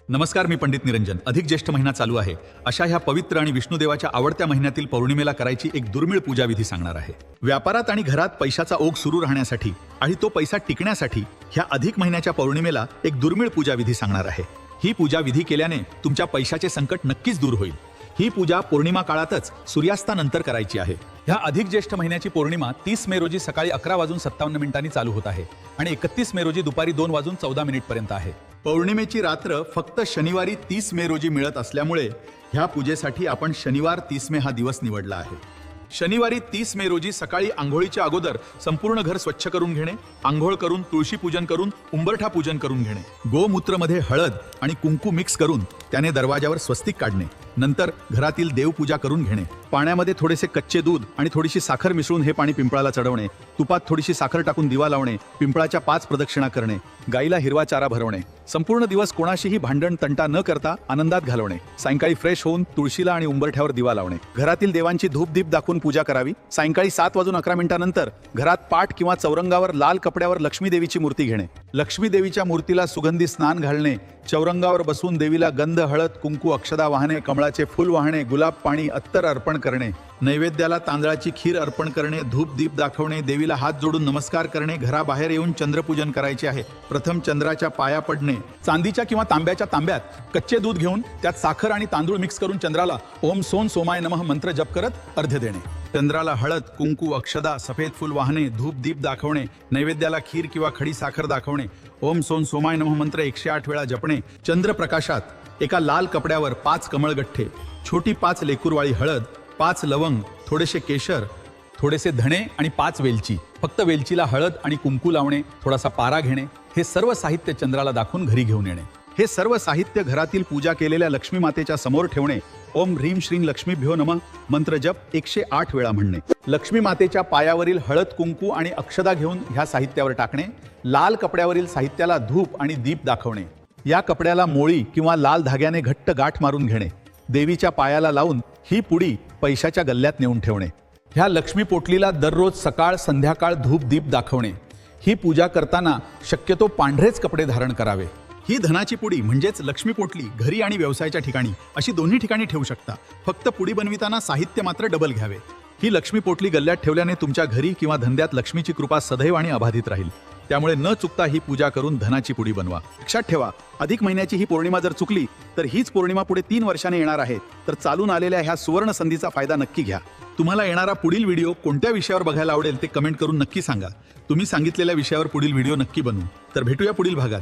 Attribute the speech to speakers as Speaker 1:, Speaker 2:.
Speaker 1: नमस्कार, मी पंडित निरंजन. अधिक ज्येष्ठ महिना चालू आहे. अशा ह्या पवित्र आणि विष्णुदेवाच्या आवडत्या महिन्यातील पौर्णिमेला करायची एक दुर्मिळ पूजाविधी सांगणार आहे. व्यापारात आणि घरात पैशाचा ओघ सुरू राहण्यासाठी आणि तो पैसा टिकण्यासाठी ह्या अधिक महिन्याच्या पौर्णिमेला एक दुर्मिळ पूजाविधी सांगणार आहे. ही पूजाविधी केल्याने तुमच्या पैशाचे संकट नक्कीच दूर होईल. ही पूजा पौर्णिमा काळातच सूर्यास्तानंतर करायची आहे. ह्या अधिक ज्येष्ठ महिन्याची पौर्णिमा 30 मे रोजी सकाळी 11:57 चालू होत आहे आणि 31 मे रोजी दुपारी 2:14 पर्यंत आहे. पौर्णिमेची रात्र फक्त शनिवारी 30 मे रोजी मिळत असल्यामुळे ह्या पूजेसाठी आपण शनिवार 30 मे हा दिवस निवडला आहे. शनिवारी 30 मे रोजी सकाळी आंघोळीच्या अगोदर संपूर्ण घर स्वच्छ करून घेणे, आंघोळ करून तुळशी पूजन करून उंबरठा पूजन करून घेणे, गोमूत्रमध्ये हळद आणि कुंकू मिक्स करून त्याने दरवाजावर स्वस्तिक काढणे, नंतर घरातील देवपूजा करून घेणे, पाण्यामध्ये थोडेसे कच्चे दूध आणि थोडीशी साखर मिसळून हे पाणी पिंपळाला चढवणे, तुपात थोडीशी साखर टाकून दिवा लावणे, पिंपळाच्या 5 प्रदक्षिणा करणे, गाईला हिरवा चारा भरवणे, संपूर्ण दिवस कोणाशीही भांडण तंटा न करता आनंदात घालवणे, सायंकाळी फ्रेश होऊन तुळशीला आणि उंबरठ्यावर दिवा लावणे, घरातील देवांची धूप दीप दाखवून पूजा करावी. सायंकाळी 7:11 नंतर घरात पाट किंवा चौरंगावर लाल कपड्यावर लक्ष्मी देवीची मूर्ती घेणे, लक्ष्मी देवीच्या मूर्तीला सुगंधी स्नान घालणे, चौरंगावर बसून देवीला गंध हळद कुंकू अक्षदा वाहणे, कमळाचे फूल वाहणे, गुलाब पाणी अत्तर अर्पण करणे, नैवेद्याला तांदळाची खीर अर्पण करणे, धूप दीप दाखवणे, देवीला हात जोडून नमस्कार करणे, घराबाहेर येऊन चंद्रपूजन करायचे आहे. प्रथम चंद्राच्या पाया पडणे, चांदीच्या किंवा तांब्याच्या तांब्यात कच्चे दूध घेऊन त्यात साखर आणि तांदूळ मिक्स करून चंद्राला ओम सोन सोमाय नमः मंत्र जप करत अर्ध्य देणे, चंद्राला हळद कुंकू अक्षदा सफेद फूल वाहणे, धूप दीप दाखवणे, नैवेद्याला खीर किंवा खडी साखर दाखवणे, ओम सोन सोमाय नमः मंत्र 108 वेळा जपणे, चंद्रप्रकाशात एका लाल कपड्यावर 5 कमळगठ्ठे, छोटी 5 लेकूरवाळी हळद, 5 लवंग, थोडेसे केशर, थोडेसे धणे आणि 5 वेलची, फक्त वेलचीला हळद आणि कुंकू लावणे, थोडासा पारा घेणे, हे सर्व साहित्य चंद्राला दाखवून घरी घेऊन येणे. हे सर्व साहित्य घरातील पूजा केलेल्या लक्ष्मी मातेच्या समोर ठेवणे, ओम ह्रीम श्रीं लक्ष्मीभ्यो नमः मंत्र जप 108 वेळा म्हणणे, लक्ष्मी मातेच्या पायावरील हळद कुंकू आणि अक्षदा घेऊन ह्या साहित्यावर टाकणे, लाल कपड्यावरील साहित्याला धूप आणि दीप दाखवणे, या कपड्याला मोळी किंवा लाल धाग्याने घट्ट गाठ मारून घेणे, देवीच्या पायाला लावून ही पुडी पैशाच्या गल्ल्यात नेऊन ठेवणे. ह्या लक्ष्मी पोटलीला दररोज सकाळ संध्याकाळ धूप दीप दाखवणे. ही पूजा करताना शक्यतो पांढरेच कपडे धारण करावे. ही धनाची पुडी म्हणजेच लक्ष्मी पोटली घरी आणि व्यवसायाच्या ठिकाणी अशी दोन्ही ठिकाणी ठेवू शकता. फक्त पुडी बनविताना साहित्य मात्र डबल घ्यावे. ही लक्ष्मी पोटली गल्ल्यात ठेवल्याने तुमच्या घरी किंवा धंद्यात लक्ष्मीची कृपा सदैव आणि अबाधित राहील. त्यामुळे न चुकता ही पूजा करून धनाची पुडी बनवा. लक्षात ठेवा, अधिक महिन्याची ही पौर्णिमा जर चुकली तर हीच पौर्णिमा पुढे 3 वर्षांनी येणार आहे. तर चालून आलेल्या ह्या सुवर्ण संधीचा फायदा नक्की घ्या. तुम्हाला येणारा पुढील व्हिडिओ कोणत्या विषयावर बघायला आवडेल ते कमेंट करून नक्की सांगा. तुम्ही सांगितलेल्या विषयावर पुढील व्हिडिओ नक्की बनवू. तर भेटूया पुढील भागात.